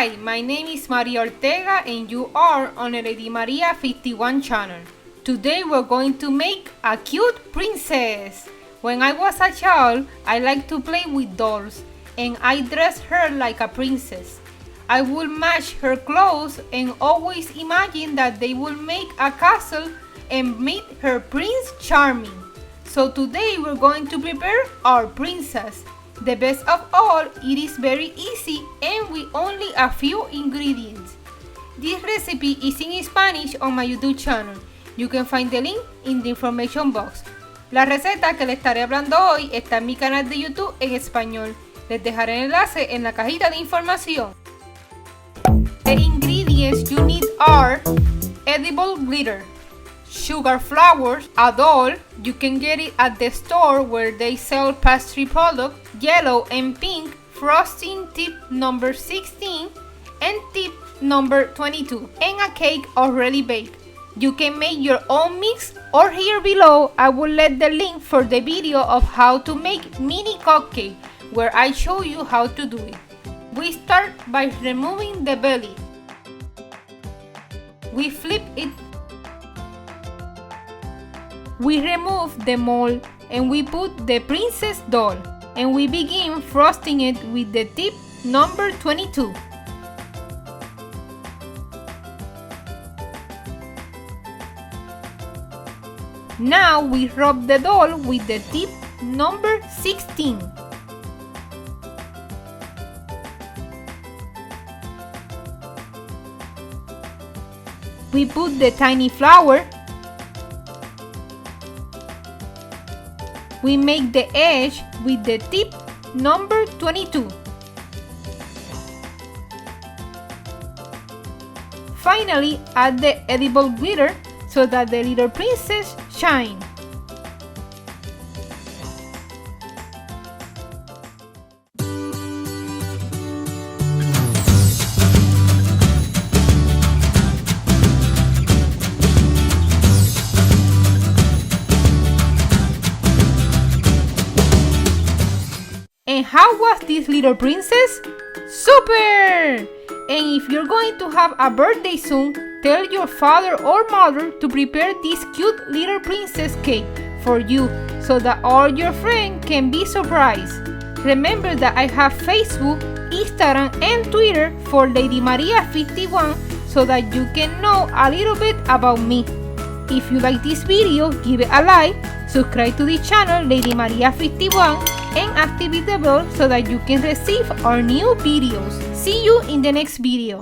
Hi, my name is Maria Ortega and you are on the Lady Maria 51 channel. Today we're going to make a cute princess. When I was a child, I liked to play with dolls and I dressed her like a princess. I would match her clothes and always imagine that they would make a castle and meet her Prince Charming. So today we're going to prepare our princess. The best of all, it is very easy and with only a few ingredients. This recipe is in Spanish on my YouTube channel. You can find the link in the information box. La receta que le estaré hablando hoy está en mi canal de YouTube en español. Les dejaré el enlace en la cajita de información. The ingredients you need are edible glitter, sugar flowers, a doll, you can get it at the store where they sell pastry products, yellow and pink frosting tip number 16 and tip number 22, and a cake already baked. You can make your own mix, or here below I will let the link for the video of how to make mini cupcake where I show you how to do it. We start by removing the belly. We flip it. We remove the mold and we put the princess doll and we begin frosting it with the tip number 22. Now we rub the doll with the tip number 16. We put the tiny flower. We make the edge with the tip number 22. Finally, add the edible glitter so that the little princess shines. And how was this little princess? Super! And if you're going to have a birthday soon, tell your father or mother to prepare this cute little princess cake for you so that all your friends can be surprised. Remember that I have Facebook, Instagram and Twitter for Lady Maria 51 so that you can know a little bit about me. If you like this video, give it a like, subscribe to the channel Lady Maria 51 and activate the bell so that you can receive our new videos. See you in the next video.